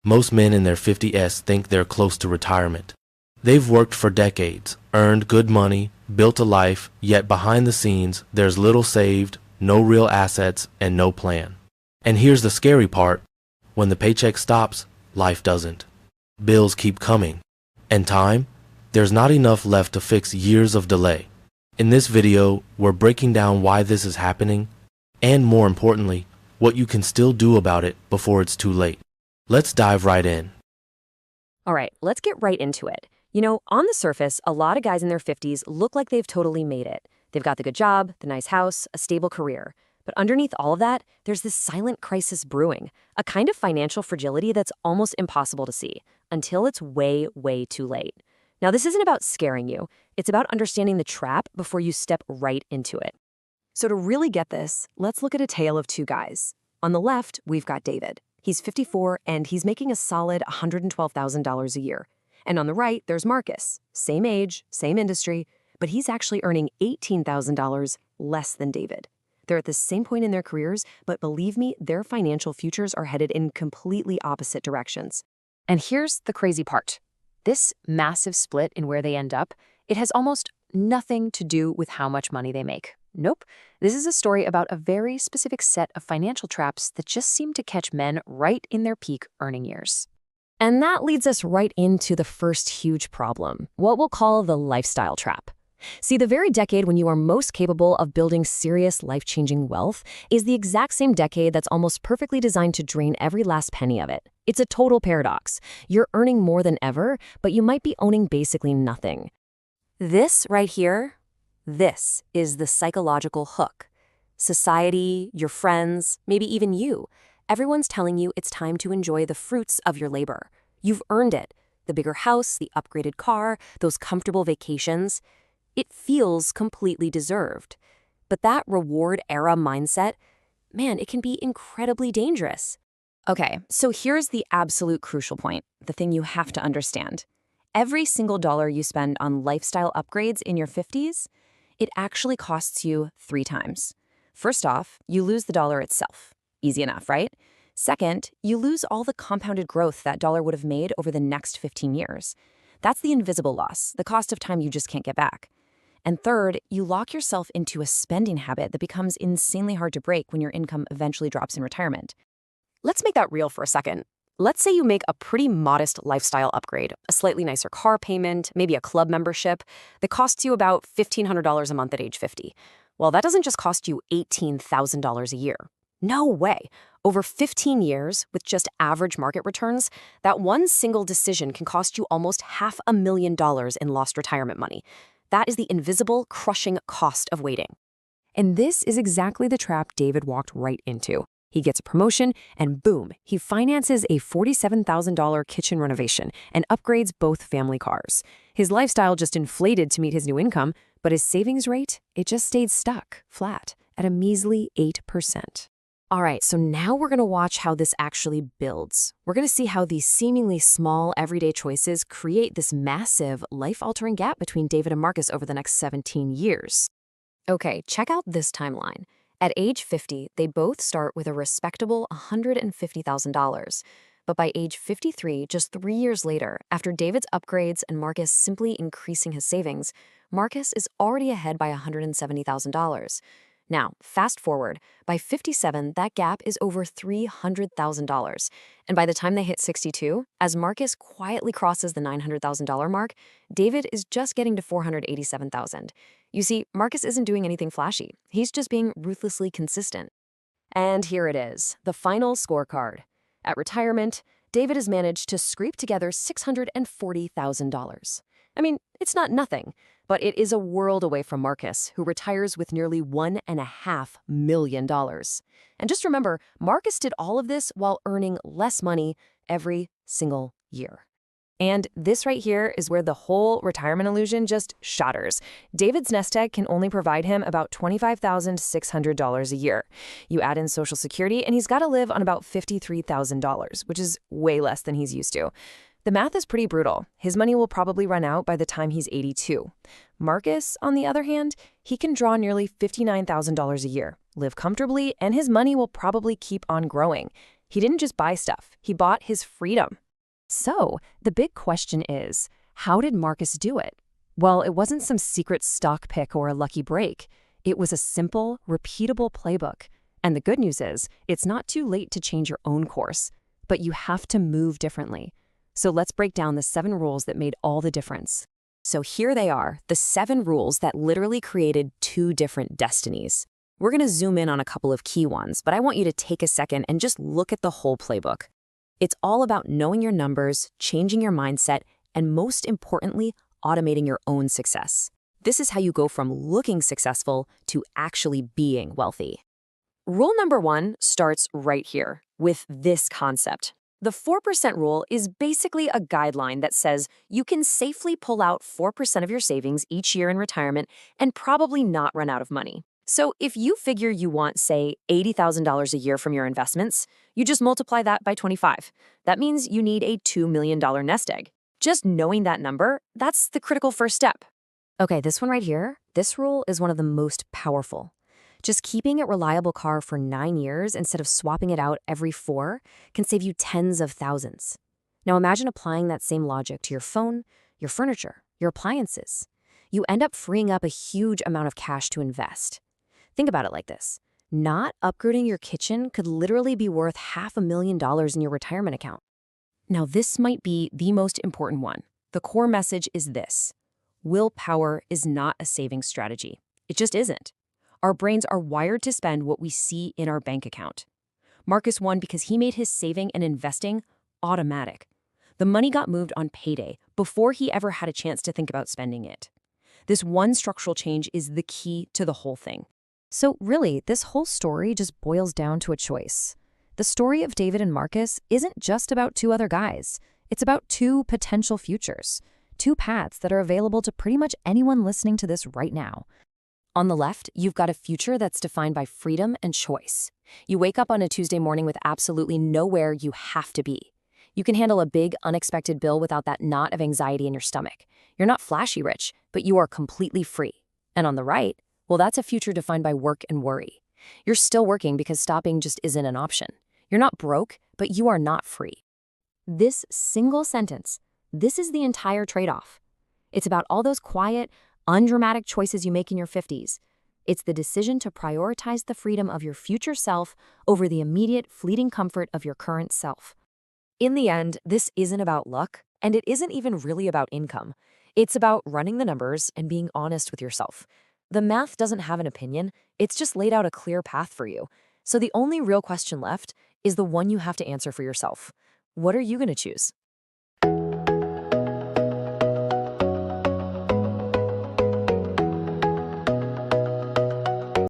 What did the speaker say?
Most men in their 50s think they're close to retirement. They've worked for decades, earned good money, built a life, yet behind the scenes, there's little saved, no real assets, and no plan. And here's the scary part. When the paycheck stops, life doesn't. Bills keep coming. And time? There's not enough left to fix years of delay. In this video, we're breaking down why this is happening, and more importantly, what you can still do about it before it's too late. Let's dive right in. All right, let's get right into it. You know, on the surface, a lot of guys in their 50s look like they've totally made it. They've got the good job, the nice house, a stable career. But underneath all of that, there's this silent crisis brewing, a kind of financial fragility that's almost impossible to see until it's way, way too late. Now, this isn't about scaring you. It's about understanding the trap before you step right into it. So to really get this, let's look at a tale of two guys. On the left, we've got David. He's 54, and he's making a solid $112,000 a year. And on the right, there's Marcus. Same age, same industry, but he's actually earning $18,000 less than David. They're at the same point in their careers, but believe me, their financial futures are headed in completely opposite directions. And here's the crazy part. This massive split in where they end up, it has almost nothing to do with how much money they make. Nope. This is a story about a very specific set of financial traps that just seem to catch men right in their peak earning years. And that leads us right into the first huge problem, what we'll call the lifestyle trap. See, the very decade when you are most capable of building serious life-changing wealth is the exact same decade that's almost perfectly designed to drain every last penny of it. It's a total paradox. You're earning more than ever, but you might be owning basically nothing. This right here, this is the psychological hook. Society, your friends, maybe even you. Everyone's telling you it's time to enjoy the fruits of your labor. You've earned it. The bigger house, the upgraded car, those comfortable vacations. It feels completely deserved. But that reward era mindset, man, it can be incredibly dangerous. Okay, so here's the absolute crucial point, the thing you have to understand. Every single dollar you spend on lifestyle upgrades in your 50s, it actually costs you 3 times. First off, you lose the dollar itself. Easy enough, right? Second, you lose all the compounded growth that dollar would have made over the next 15 years. That's the invisible loss, the cost of time you just can't get back. And third, you lock yourself into a spending habit that becomes insanely hard to break when your income eventually drops in retirement. Let's make that real for a second. Let's say you make a pretty modest lifestyle upgrade, a slightly nicer car payment, maybe a club membership that costs you about $1,500 a month at age 50. Well, that doesn't just cost you $18,000 a year. No way. Over 15 years, with just average market returns, that one single decision can cost you almost $500,000 in lost retirement money. That is the invisible, crushing cost of waiting. And this is exactly the trap David walked right into. He gets a promotion, and boom, he finances a $47,000 kitchen renovation and upgrades both family cars. His lifestyle just inflated to meet his new income, but his savings rate, it just stayed stuck, flat, at a measly 8%. All right, so now we're going to watch how this actually builds. We're going to see how these seemingly small, everyday choices create this massive, life-altering gap between David and Marcus over the next 17 years. Okay, check out this timeline. At age 50, they both start with a respectable $150,000. But by age 53, just 3 years later, after David's upgrades and Marcus simply increasing his savings, Marcus is already ahead by $170,000. Now, fast forward, by 57, that gap is over $300,000. And by the time they hit 62, as Marcus quietly crosses the $900,000 mark, David is just getting to $487,000. You see, Marcus isn't doing anything flashy. He's just being ruthlessly consistent. And here it is, the final scorecard. At retirement, David has managed to scrape together $640,000. I mean, it's not nothing, but it is a world away from Marcus, who retires with nearly $1.5 million. And just remember, Marcus did all of this while earning less money every single year. And this right here is where the whole retirement illusion just shatters. David's nest egg can only provide him about $25,600 a year. You add in Social Security, and he's got to live on about $53,000, which is way less than he's used to. The math is pretty brutal. His money will probably run out by the time he's 82. Marcus, on the other hand, he can draw nearly $59,000 a year, live comfortably, and his money will probably keep on growing. He didn't just buy stuff, he bought his freedom. So, the big question is, how did Marcus do it? Well, it wasn't some secret stock pick or a lucky break. It was a simple, repeatable playbook. And the good news is, it's not too late to change your own course, but you have to move differently. So let's break down the 7 rules that made all the difference. So here they are, the 7 rules that literally created 2 different destinies. We're going to zoom in on a couple of key ones, but I want you to take a second and just look at the whole playbook. It's all about knowing your numbers, changing your mindset, and most importantly, automating your own success. This is how you go from looking successful to actually being wealthy. Rule number 1 starts right here with this concept. The 4% rule is basically a guideline that says you can safely pull out 4% of your savings each year in retirement and probably not run out of money. So if you figure you want, say, $80,000 a year from your investments, you just multiply that by 25. That means you need a $2 million nest egg. Just knowing that number, that's the critical first step. Okay, this one right here, this rule is one of the most powerful. Just keeping a reliable car for 9 years instead of swapping it out every 4 can save you tens of thousands. Now imagine applying that same logic to your phone, your furniture, your appliances. You end up freeing up a huge amount of cash to invest. Think about it like this. Not upgrading your kitchen could literally be worth $500,000 in your retirement account. Now this might be the most important one. The core message is this. Willpower is not a saving strategy. It just isn't. Our brains are wired to spend what we see in our bank account. Marcus won because he made his saving and investing automatic. The money got moved on payday before he ever had a chance to think about spending it. This one structural change is the key to the whole thing. So really, this whole story just boils down to a choice. The story of David and Marcus isn't just about 2 other guys. It's about 2 potential futures, 2 paths that are available to pretty much anyone listening to this right now. On the left, you've got a future that's defined by freedom and choice. You wake up on a Tuesday morning with absolutely nowhere you have to be. You can handle a big, unexpected bill without that knot of anxiety in your stomach. You're not flashy rich, but you are completely free. And on the right, well, that's a future defined by work and worry. You're still working because stopping just isn't an option. You're not broke, but you are not free. This single sentence, this is the entire trade-off. It's about all those quiet, undramatic choices you make in your 50s. It's the decision to prioritize the freedom of your future self over the immediate, fleeting comfort of your current self. In the end, this isn't about luck, and it isn't even really about income. It's about running the numbers and being honest with yourself. The math doesn't have an opinion, it's just laid out a clear path for you. So the only real question left is the one you have to answer for yourself. What are you going to choose?